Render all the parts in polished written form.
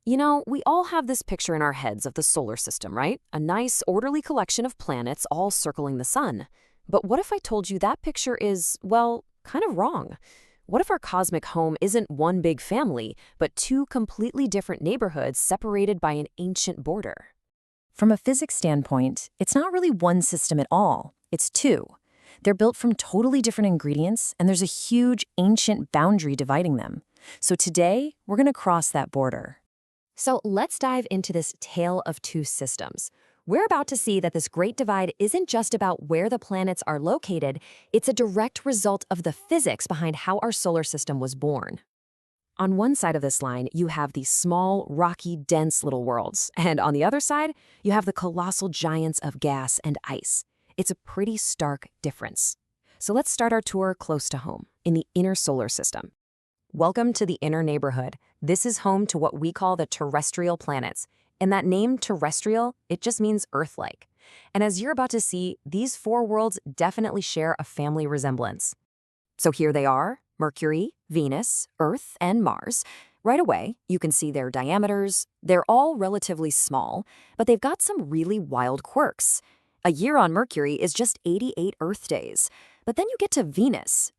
We all have this picture in our heads of the solar system, right? A nice, orderly collection of planets all circling the sun. But what if I told you that picture is, well, kind of wrong? What if our cosmic home isn't one big family, but two completely different neighborhoods separated by an ancient border? From a physics standpoint, it's not really one system at all. It's two. They're built from totally different ingredients, and there's a huge, ancient boundary dividing them. So today, we're going to cross that border. So let's dive into this tale of two systems. We're about to see that this Great Divide isn't just about where the planets are located, it's a direct result of the physics behind how our solar system was born. On one side of this line, you have these small, rocky, dense little worlds, and on the other side, you have the colossal giants of gas and ice. It's a pretty stark difference. So let's start our tour close to home, in the inner solar system. Welcome to the inner neighborhood. This is home to what we call the terrestrial planets. And that name, terrestrial, it just means Earth-like. And as you're about to see, these four worlds definitely share a family resemblance. So here they are, Mercury, Venus, Earth, and Mars. Right away, you can see their diameters. They're all relatively small, but they've got some really wild quirks. A year on Mercury is just 88 Earth days. But then you get to Venus.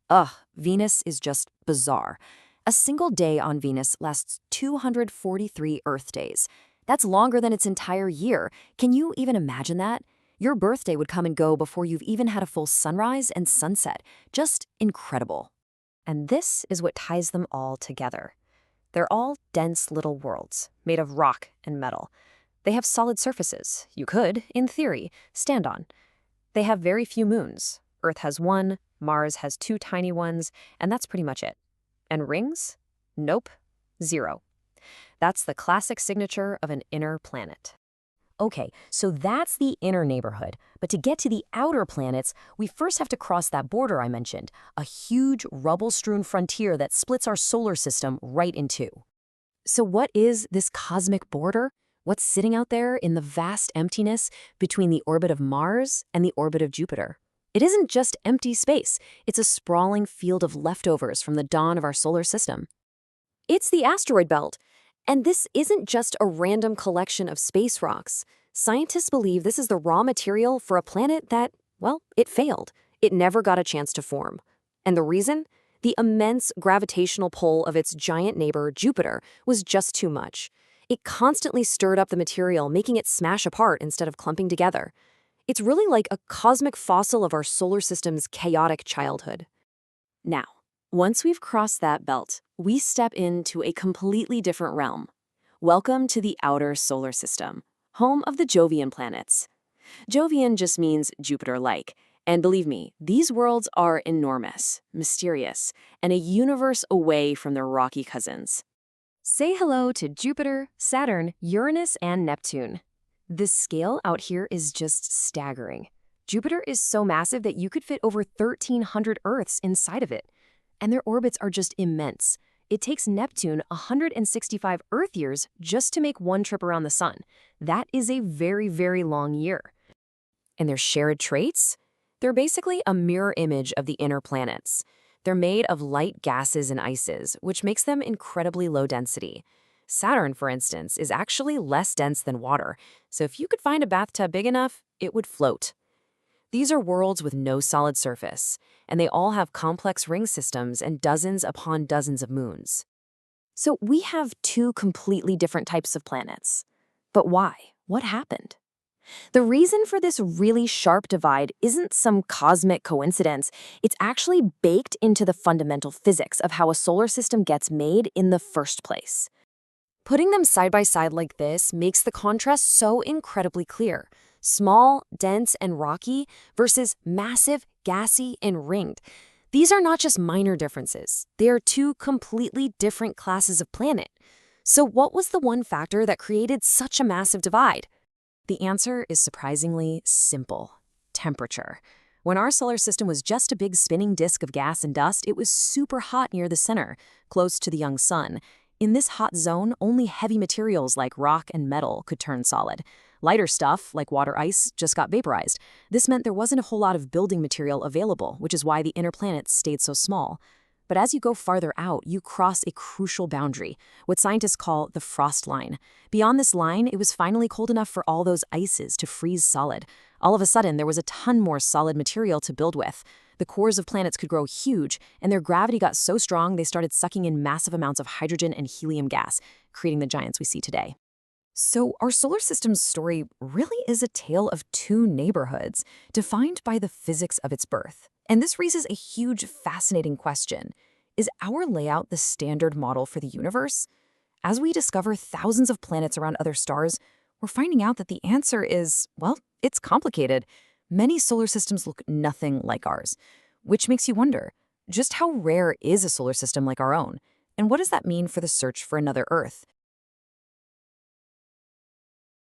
Venus is just bizarre. A single day on Venus lasts 243 Earth days. That's longer than its entire year. Can you even imagine that? Your birthday would come and go before you've even had a full sunrise and sunset. Just incredible. And this is what ties them all together. They're all dense little worlds, made of rock and metal. They have solid surfaces you could, in theory, stand on. They have very few moons. Earth has one, Mars has two tiny ones, and that's pretty much it. And rings? Nope, zero. That's the classic signature of an inner planet. Okay, so that's the inner neighborhood. But to get to the outer planets, we first have to cross that border I mentioned, a huge rubble-strewn frontier that splits our solar system right in two. So what is this cosmic border? What's sitting out there in the vast emptiness between the orbit of Mars and the orbit of Jupiter? It isn't just empty space. It's a sprawling field of leftovers from the dawn of our solar system. It's the asteroid belt. And this isn't just a random collection of space rocks. Scientists believe this is the raw material for a planet that, well, it failed. It never got a chance to form. And the reason? The immense gravitational pull of its giant neighbor, Jupiter, was just too much. It constantly stirred up the material, making it smash apart instead of clumping together. It's really like a cosmic fossil of our solar system's chaotic childhood. Now, once we've crossed that belt, we step into a completely different realm. Welcome to the outer solar system, home of the Jovian planets. Jovian just means Jupiter-like, and believe me, these worlds are enormous, mysterious, and a universe away from their rocky cousins. Say hello to Jupiter, Saturn, Uranus, and Neptune. The scale out here is just staggering. Jupiter is so massive that you could fit over 1,300 Earths inside of it. And their orbits are just immense. It takes Neptune 165 Earth years just to make one trip around the sun. That is a very, very long year. And their shared traits? They're basically a mirror image of the inner planets. They're made of light gases and ices, which makes them incredibly low density. Saturn, for instance, is actually less dense than water, so if you could find a bathtub big enough, it would float. These are worlds with no solid surface, and they all have complex ring systems and dozens upon dozens of moons. So we have two completely different types of planets. But why? What happened? The reason for this really sharp divide isn't some cosmic coincidence. It's actually baked into the fundamental physics of how a solar system gets made in the first place. Putting them side by side like this makes the contrast so incredibly clear. Small, dense, and rocky versus massive, gassy, and ringed. These are not just minor differences. They are two completely different classes of planet. So what was the one factor that created such a massive divide? The answer is surprisingly simple: temperature. When our solar system was just a big spinning disk of gas and dust, it was super hot near the center, close to the young sun. In this hot zone, only heavy materials like rock and metal could turn solid. Lighter stuff, like water ice, just got vaporized. This meant there wasn't a whole lot of building material available, which is why the inner planets stayed so small. But as you go farther out, you cross a crucial boundary, what scientists call the frost line. Beyond this line, it was finally cold enough for all those ices to freeze solid. All of a sudden, there was a ton more solid material to build with. The cores of planets could grow huge, and their gravity got so strong they started sucking in massive amounts of hydrogen and helium gas, creating the giants we see today. So our solar system's story really is a tale of two neighborhoods, defined by the physics of its birth. And this raises a huge, fascinating question. Is our layout the standard model for the universe? As we discover thousands of planets around other stars, we're finding out that the answer is, well, it's complicated. Many solar systems look nothing like ours, which makes you wonder, just how rare is a solar system like our own? And what does that mean for the search for another Earth?